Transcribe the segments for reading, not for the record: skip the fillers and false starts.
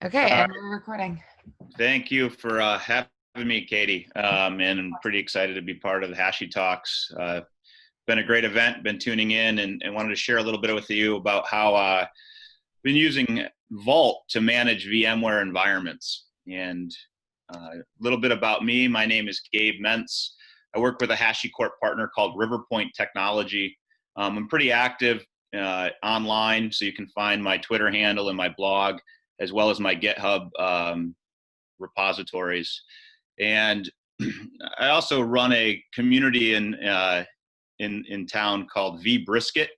Okay, All and right. we're recording. Thank you for having me, Katie. And I'm pretty excited to be part of the Hashi Talks. Been a great event, been tuning in and wanted to share a little bit with you about how I've been using Vault to manage VMware environments. And a little bit about me, my name is Gabe Maentz. I work with a HashiCorp partner called Riverpoint Technology. I'm pretty active online, so you can find my Twitter handle and my blog, as well as my GitHub repositories. And I also run a community in town called vBrisket.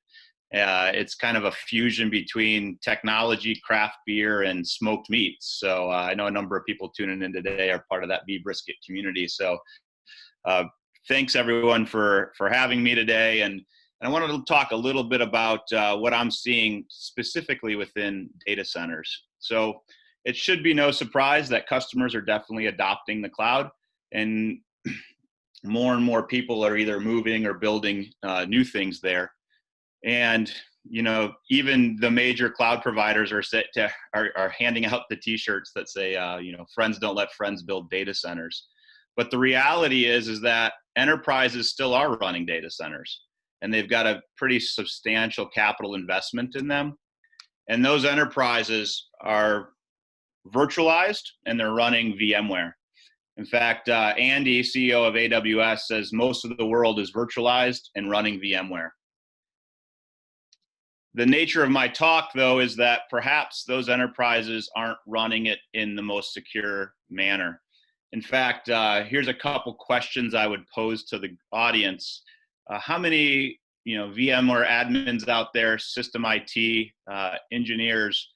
It's kind of a fusion between technology, craft beer, and smoked meats. So I know a number of people tuning in today are part of that vBrisket community. So thanks everyone for having me today. And I wanted to talk a little bit about what I'm seeing specifically within data centers. So it should be no surprise that customers are definitely adopting the cloud, and more people are either moving or building new things there. And even the major cloud providers are handing out the T-shirts that say, friends don't let friends build data centers. But the reality is that enterprises still are running data centers, and they've got a pretty substantial capital investment in them. And those enterprises are virtualized, and they're running VMware. In fact, Andy, CEO of AWS, says most of the world is virtualized and running VMware. The nature of my talk, though, is that perhaps those enterprises aren't running it in the most secure manner. In fact, here's a couple questions I would pose to the audience. How many VMware admins out there, system IT engineers,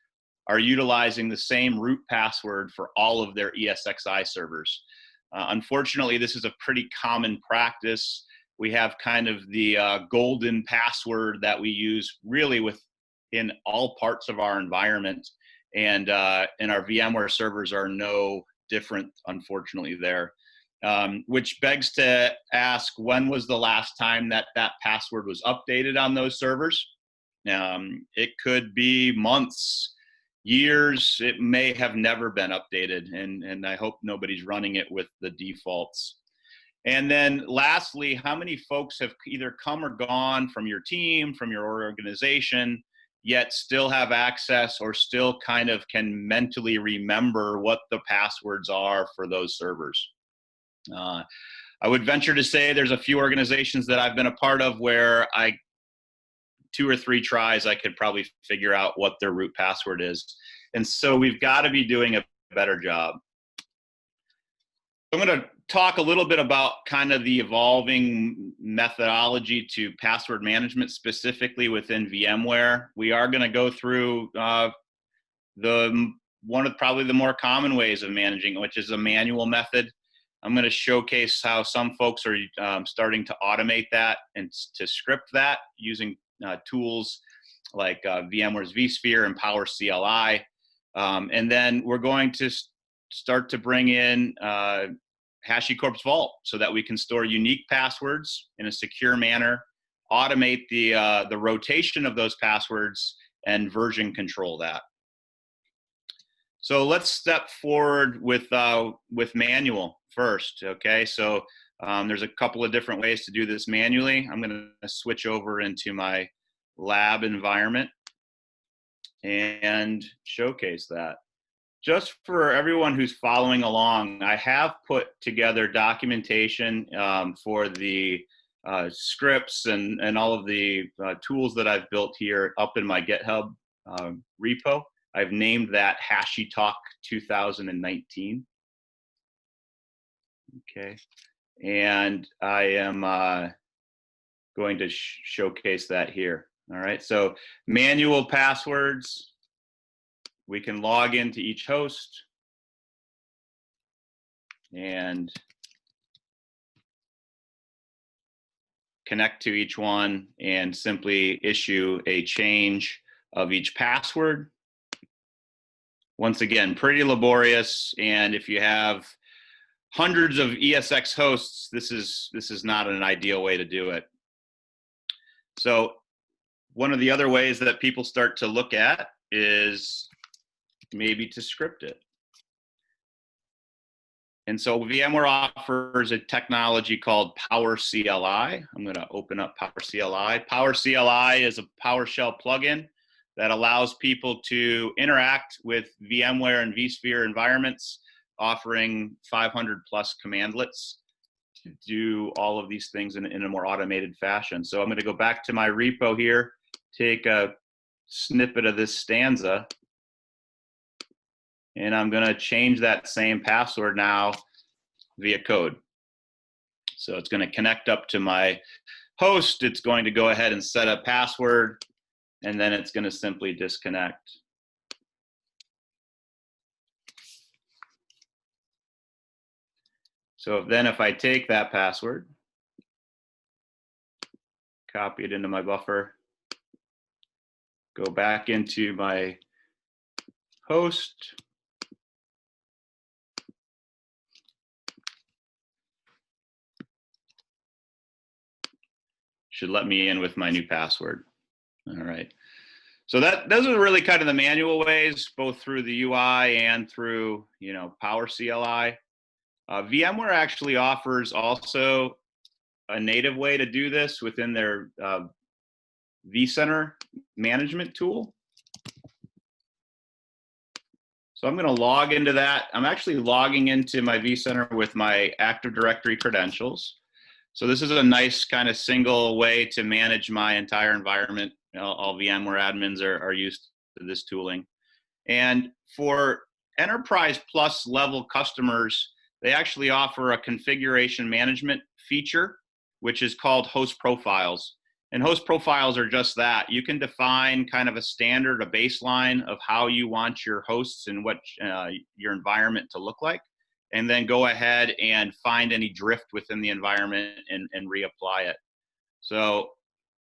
are utilizing the same root password for all of their ESXi servers? Unfortunately, this is a pretty common practice. We have kind of the golden password that we use really in all parts of our environment, and our VMware servers are no different, unfortunately, there. Which begs to ask, when was the last time that password was updated on those servers? It could be months, years. It may have never been updated, and I hope nobody's running it with the defaults. And then lastly, how many folks have either come or gone from your team, from your organization, yet still have access or still kind of can mentally remember what the passwords are for those servers? I would venture to say there's a few organizations that I've been a part of where 2 or 3 tries, I could probably figure out what their root password is. And so we've got to be doing a better job. I'm going to talk a little bit about kind of the evolving methodology to password management, specifically within VMware. We are going to go through one of probably the more common ways of managing, which is a manual method. I'm going to showcase how some folks are starting to automate that and to script that using tools like VMware's vSphere and Power CLI. And then we're going to start to bring in HashiCorp's Vault so that we can store unique passwords in a secure manner, automate the rotation of those passwords, and version control that. So let's step forward with manual first, okay? So there's a couple of different ways to do this manually. I'm going to switch over into my lab environment and showcase that. Just for everyone who's following along, I have put together documentation for the scripts and all of the tools that I've built here up in my GitHub repo. I've named that HashiTalk 2019. Okay, and I am going to showcase that here. All right, so manual passwords. We can log into each host and connect to each one and simply issue a change of each password. Once again, pretty laborious, and if you have hundreds of ESX hosts, this is not an ideal way to do it. So one of the other ways that people start to look at is maybe to script it. And so VMware offers a technology called Power CLI. I'm going to open up Power CLI. Power CLI is a PowerShell plugin that allows people to interact with VMware and vSphere environments, offering 500 plus commandlets to do all of these things in a more automated fashion. So I'm going to go back to my repo here, take a snippet of this stanza, and I'm going to change that same password now via code. So it's going to connect up to my host. It's going to go ahead and set a password, and then it's going to simply disconnect. So then if I take that password, copy it into my buffer, go back into my host, should let me in with my new password. All right. So those are really kind of the manual ways, both through the UI and through, Power CLI. VMware actually offers also a native way to do this within their vCenter management tool. So I'm going to log into that. I'm actually logging into my vCenter with my Active Directory credentials. So this is a nice kind of single way to manage my entire environment. All VMware admins are used to this tooling. And for Enterprise Plus level customers, they actually offer a configuration management feature, which is called host profiles. And host profiles are just that. You can define kind of a standard, a baseline of how you want your hosts and what your environment to look like, and then go ahead and find any drift within the environment and reapply it. So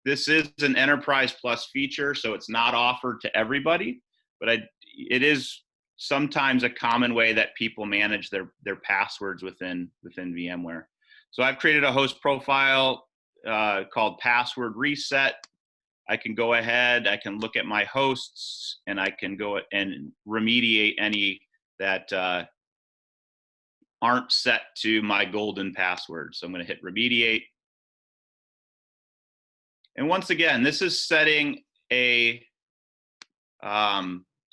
this is an Enterprise Plus feature, so it's not offered to everybody, but it is sometimes a common way that people manage their passwords within VMware. So I've created a host profile called Password Reset. I can go ahead, I can look at my hosts, and I can go and remediate any that aren't set to my golden password. So I'm going to hit remediate. And once again, this is setting a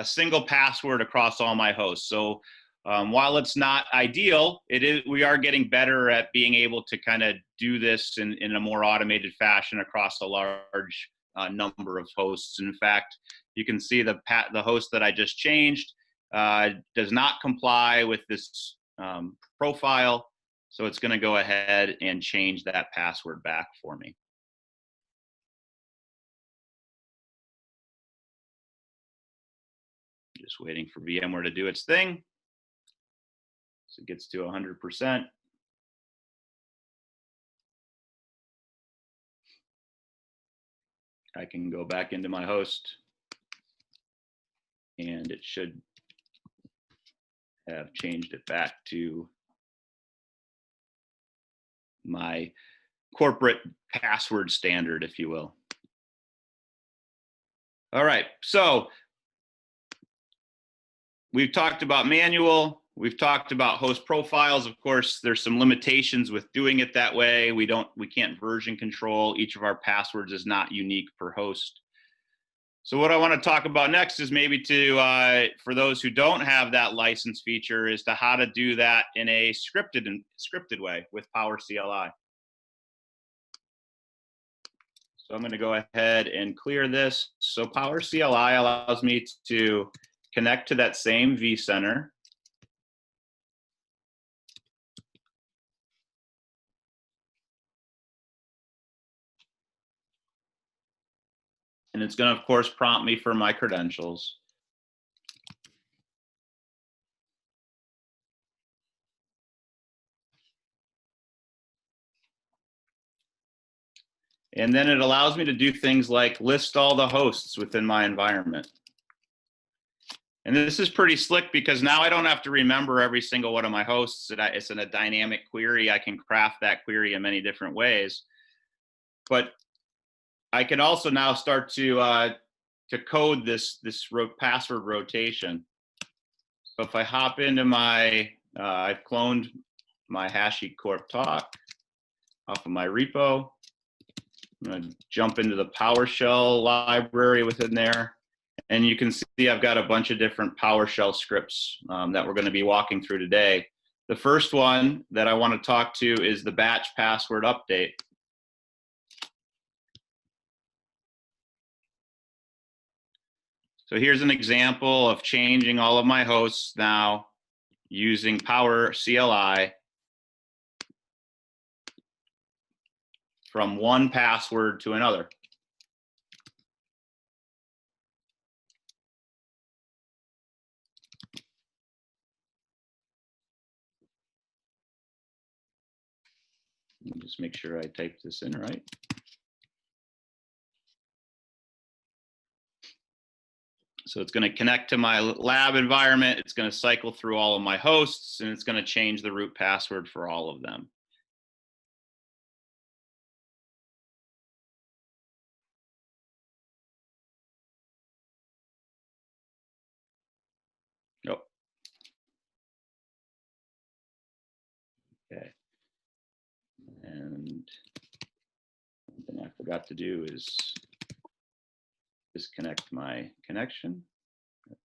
single password across all my hosts. So while it's not ideal, we are getting better at being able to kind of do this in a more automated fashion across a large number of hosts. In fact, you can see the host that I just changed does not comply with this profile. So it's going to go ahead and change that password back for me. Just waiting for VMware to do its thing. So it gets to 100%. I can go back into my host, and it should have changed it back to my corporate password standard, if you will. All right, so we've talked about manual. We've talked about host profiles. Of course, there's some limitations with doing it that way. We can't version control. Each of our passwords is not unique per host. So what I want to talk about next is maybe for those who don't have that license feature, is to how to do that in a scripted way with Power CLI. So I'm going to go ahead and clear this. So Power CLI allows me to connect to that same vCenter. And it's going to, of course, prompt me for my credentials. And then it allows me to do things like list all the hosts within my environment. And this is pretty slick because now I don't have to remember every single one of my hosts. It's in a dynamic query. I can craft that query in many different ways. But I can also now start to code this password rotation. So if I hop into my, I've cloned my HashiCorp talk off of my repo. I'm going to jump into the PowerShell library within there. And you can see I've got a bunch of different PowerShell scripts that we're going to be walking through today. The first one that I want to talk to is the batch password update. So here's an example of changing all of my hosts now using PowerCLI from one password to another. Let me just make sure I type this in right. So it's going to connect to my lab environment. It's going to cycle through all of my hosts, and it's going to change the root password for all of them. Oh. Okay. And something I forgot to do is disconnect my connection. Okay.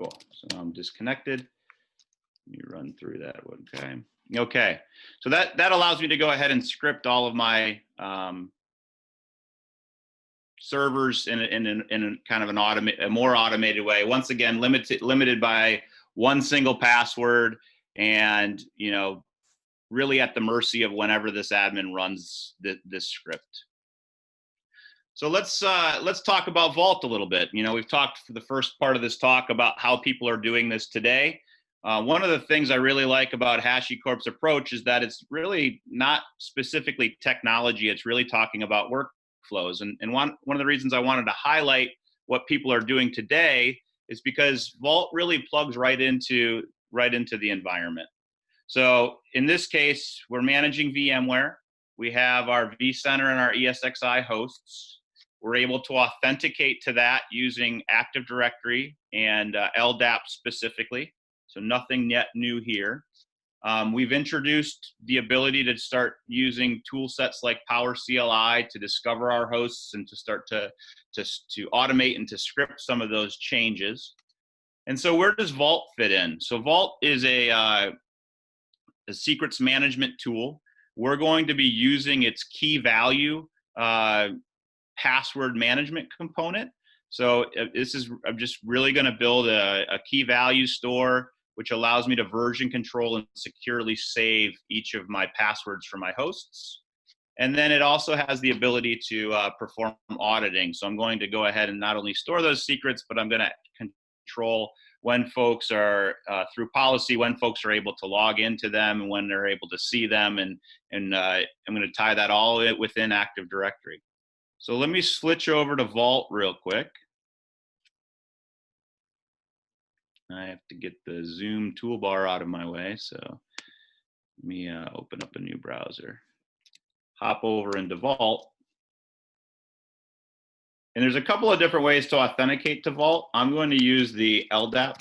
Cool. So now I'm disconnected. Let me run through that one. Okay. Okay. So that allows me to go ahead and script all of my servers in a kind of a more automated way. Once again, limited by one single password, and really at the mercy of whenever this admin runs this script. So let's talk about Vault a little bit. We've talked for the first part of this talk about how people are doing this today. One of the things I really like about HashiCorp's approach is that it's really not specifically technology. It's really talking about workflows. And one of the reasons I wanted to highlight what people are doing today is because Vault really plugs right into the environment. So in this case, we're managing VMware. We have our vCenter and our ESXi hosts. We're able to authenticate to that using Active Directory and LDAP specifically. So nothing yet new here. We've introduced the ability to start using tool sets like PowerCLI to discover our hosts and to start to automate and to script some of those changes. And so where does Vault fit in? So Vault is a secrets management tool. We're going to be using its key value password management component. So I'm just really going to build a key value store, which allows me to version control and securely save each of my passwords for my hosts. And then it also has the ability to perform auditing. So I'm going to go ahead and not only store those secrets, but I'm going to control when folks are, through policy, when folks are able to log into them and when they're able to see them. And I'm going to tie that all within Active Directory. So let me switch over to Vault real quick. I have to get the Zoom toolbar out of my way. So let me open up a new browser. Hop over into Vault. And there's a couple of different ways to authenticate to Vault. I'm going to use the LDAP.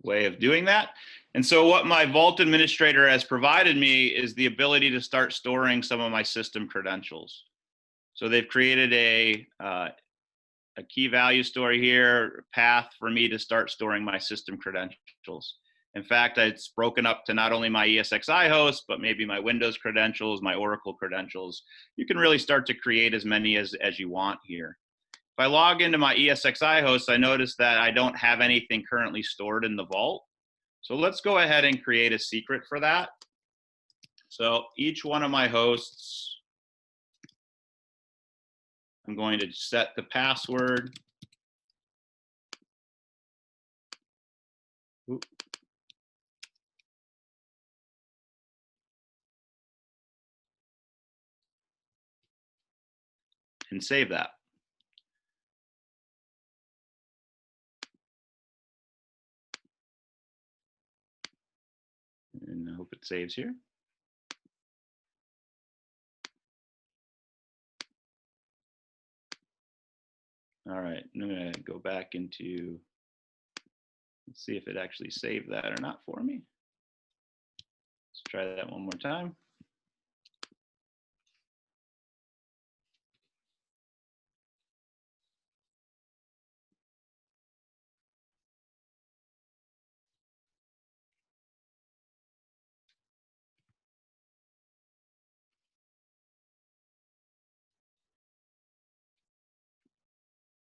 Way of doing that. And so what my Vault administrator has provided me is the ability to start storing some of my system credentials. So they've created a key value store here, path for me to start storing my system credentials. In fact, it's broken up to not only my ESXi host, but maybe my Windows credentials, my Oracle credentials. You can really start to create as many as you want here. If I log into my ESXi host, I notice that I don't have anything currently stored in the Vault. So let's go ahead and create a secret for that. So each one of my hosts, I'm going to set the password. Oop. And save that. and I hope it saves here. All right, I'm gonna go back into, let's see if it actually saved that or not for me. Let's try that one more time.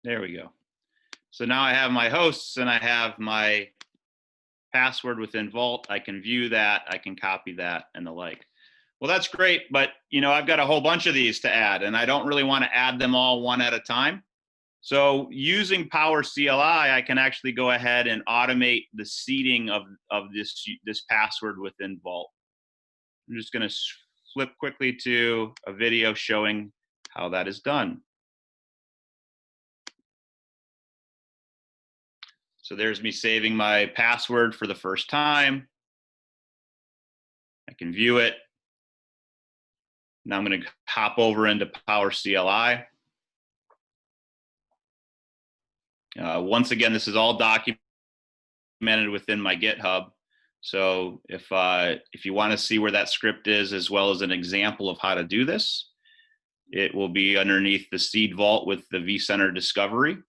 There we go. So now I have my hosts and I have my password within Vault. I can view that, I can copy that, and the like. Well, that's great, but I've got a whole bunch of these to add, and I don't really want to add them all one at a time. So using Power CLI, I can actually go ahead and automate the seeding of this password within Vault. I'm just going to flip quickly to a video showing how that is done. So there's me saving my password for the first time. I can view it. Now I'm going to hop over into Power CLI. Once again, this is all documented within my GitHub. So if you want to see where that script is, as well as an example of how to do this, it will be underneath the seed vault with the vCenter discovery.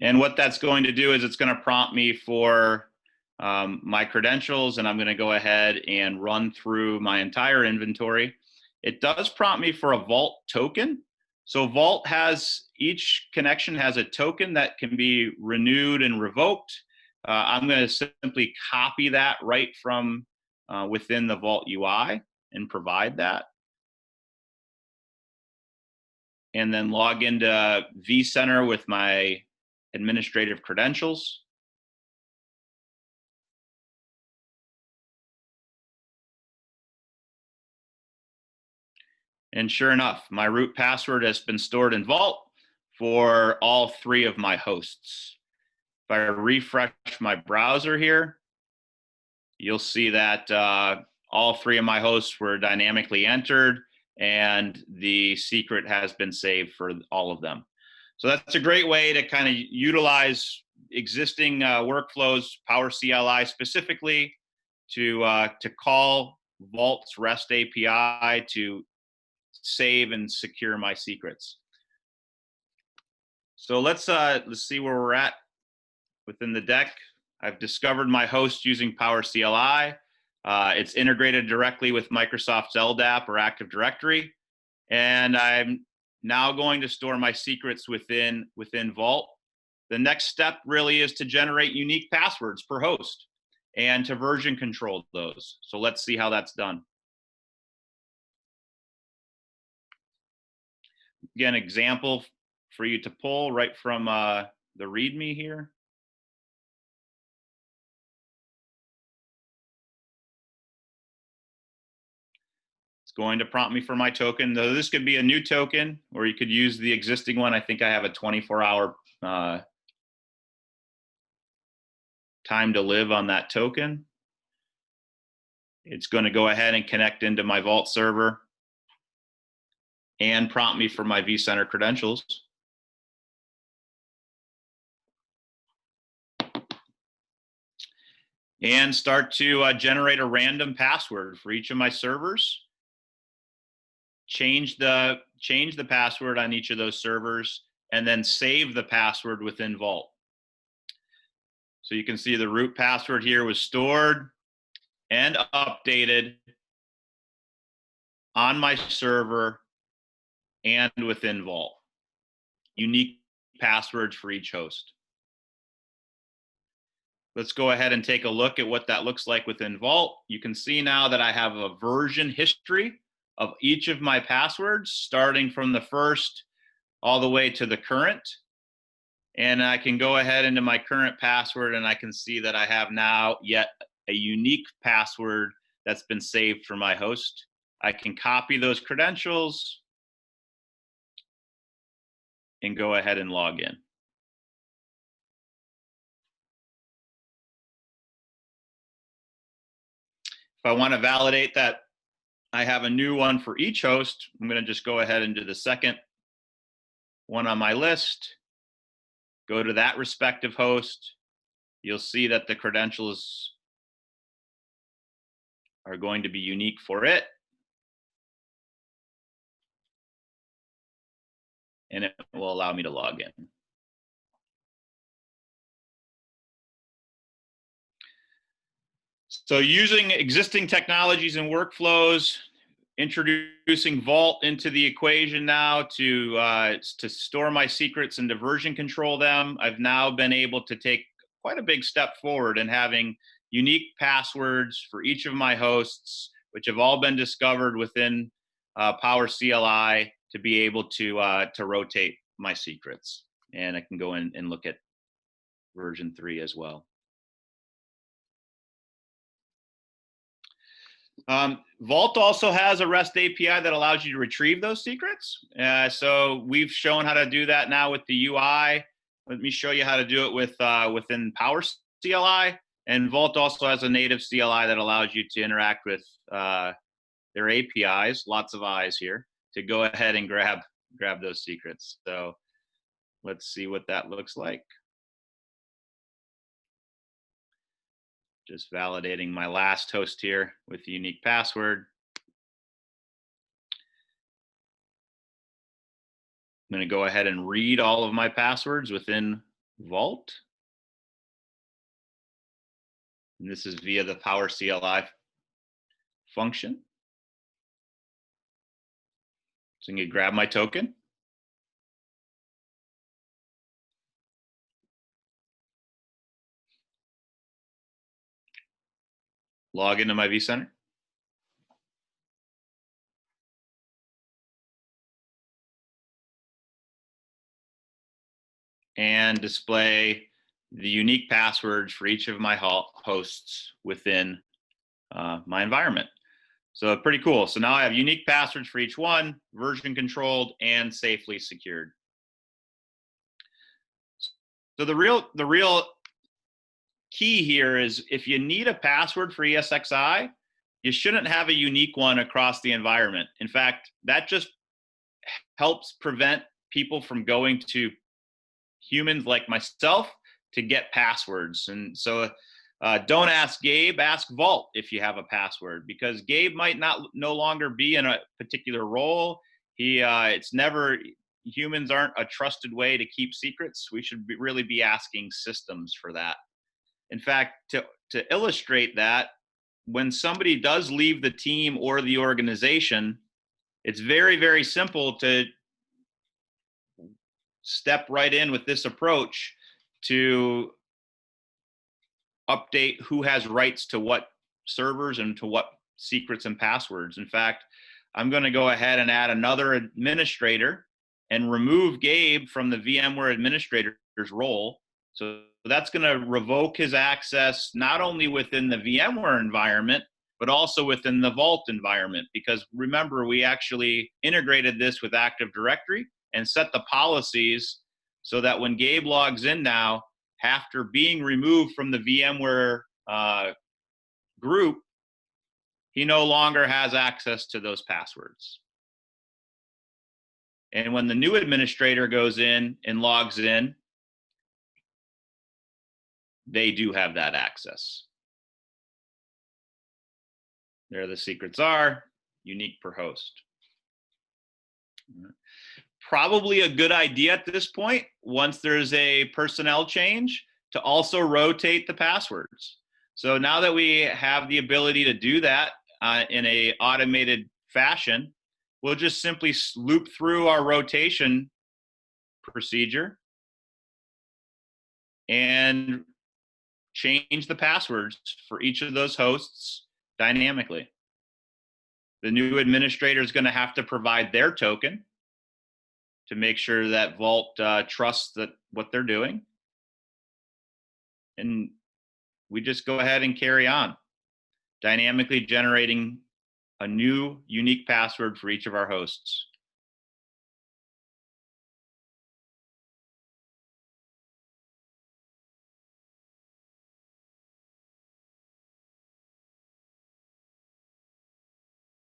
And what that's going to do is it's going to prompt me for my credentials, and I'm going to go ahead and run through my entire inventory. It does prompt me for a Vault token. So Vault each connection has a token that can be renewed and revoked. I'm going to simply copy that right from within the Vault UI and provide that. And then log into vCenter with my administrative credentials. And sure enough, my root password has been stored in Vault for all 3 of my hosts. If I refresh my browser here, you'll see that all 3 of my hosts were dynamically entered and the secret has been saved for all of them. So that's a great way to kind of utilize existing workflows, Power CLI specifically, to call Vault's REST API to save and secure my secrets. So let's see where we're at within the deck. I've discovered my host using Power CLI. It's integrated directly with Microsoft's LDAP or Active Directory, and I'm now going to store my secrets within Vault. The next step really is to generate unique passwords per host and to version control those. So let's see how that's done. Again, example for you to pull right from the README here. It's going to prompt me for my token. Though this could be a new token, or you could use the existing one. I think I have a 24-hour time to live on that token. It's going to go ahead and connect into my Vault server and prompt me for my vCenter credentials. And start to generate a random password for each of my servers. Change the password on each of those servers, and then save the password within Vault. So you can see the root password here was stored and updated on my server and within Vault. Unique passwords for each host. Let's go ahead and take a look at what that looks like within Vault. You can see now that I have a version history of each of my passwords, starting from the first all the way to the current. And I can go ahead into my current password and I can see that I have now yet a unique password that's been saved for my host. I can copy those credentials and go ahead and log in. If I want to validate that I have a new one for each host, I'm going to just go ahead and do the second one on my list, go to that respective host. You'll see that the credentials are going to be unique for it. And it will allow me to log in. So using existing technologies and workflows, introducing Vault into the equation now to store my secrets and to version control them, I've now been able to take quite a big step forward in having unique passwords for each of my hosts, which have all been discovered within Power CLI to be able to rotate my secrets. And I can go in and look at version 3 as well. Vault also has a REST API that allows you to retrieve those secrets. So we've shown how to do that now with the UI. Let me show you how to do it with within Power CLI. And Vault also has a native CLI that allows you to interact with their APIs, lots of eyes here, to go ahead and grab those secrets. So let's see what that looks like. Just validating my last host here with the unique password. I'm going to go ahead and read all of my passwords within Vault. And this is via the Power CLI function. So I'm going to grab my token. Log into my vCenter. And display the unique passwords for each of my hosts within my environment. So pretty cool. So now I have unique passwords for each one, version controlled and safely secured. So the real key here is if you need a password for ESXi, you shouldn't have a unique one across the environment. In fact, that just helps prevent people from going to humans like myself to get passwords. And so don't ask Gabe, ask Vault if you have a password, because Gabe might no longer be in a particular role. Humans aren't a trusted way to keep secrets. We should really be asking systems for that. In fact, to illustrate that, when somebody does leave the team or the organization, it's very, very simple to step right in with this approach to update who has rights to what servers and to what secrets and passwords. In fact, I'm going to go ahead and add another administrator and remove Gabe from the VMware administrator's role. So that's going to revoke his access not only within the VMware environment, but also within the Vault environment. Because remember, we actually integrated this with Active Directory and set the policies so that when Gabe logs in now, after being removed from the VMware group, he no longer has access to those passwords. And when the new administrator goes in and logs in, they do have that access. There the secrets are, unique per host. Probably a good idea at this point, once there's a personnel change, to also rotate the passwords. So now that we have the ability to do that in a automated fashion, we'll just simply loop through our rotation procedure and change the passwords for each of those hosts dynamically. The new administrator is going to have to provide their token to make sure that Vault trusts what they're doing. And we just go ahead and carry on, dynamically generating a new unique password for each of our hosts.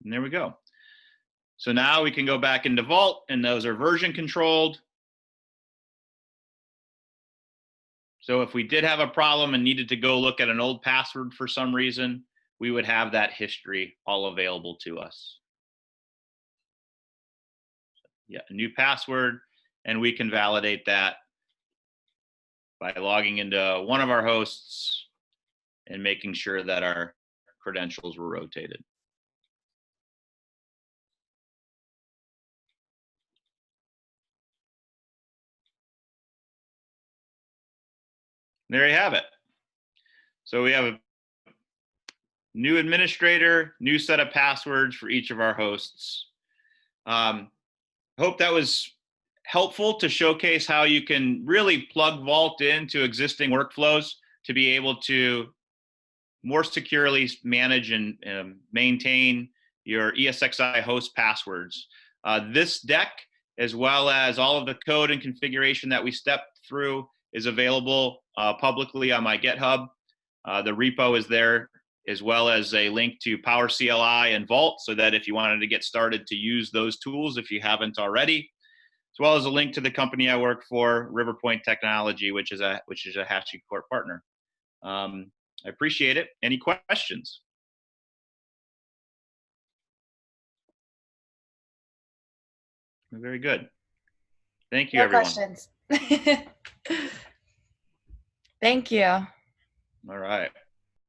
And there we go. So now we can go back into Vault, and those are version controlled. So if we did have a problem and needed to go look at an old password for some reason, we would have that history all available to us. Yeah, a new password, and we can validate that by logging into one of our hosts and making sure that our credentials were rotated. There you have it. So we have a new administrator, new set of passwords for each of our hosts. Hope that was helpful to showcase how you can really plug Vault into existing workflows to be able to more securely manage and maintain your ESXi host passwords. This deck, as well as all of the code and configuration that we stepped through, is available publicly on my GitHub. The repo is there, as well as a link to Power CLI and Vault, so that if you wanted to get started to use those tools, if you haven't already, as well as a link to the company I work for, Riverpoint Technology, which is a HashiCorp partner. I appreciate it. Any questions? Very good. Thank you, No everyone. questions. Thank you. All right.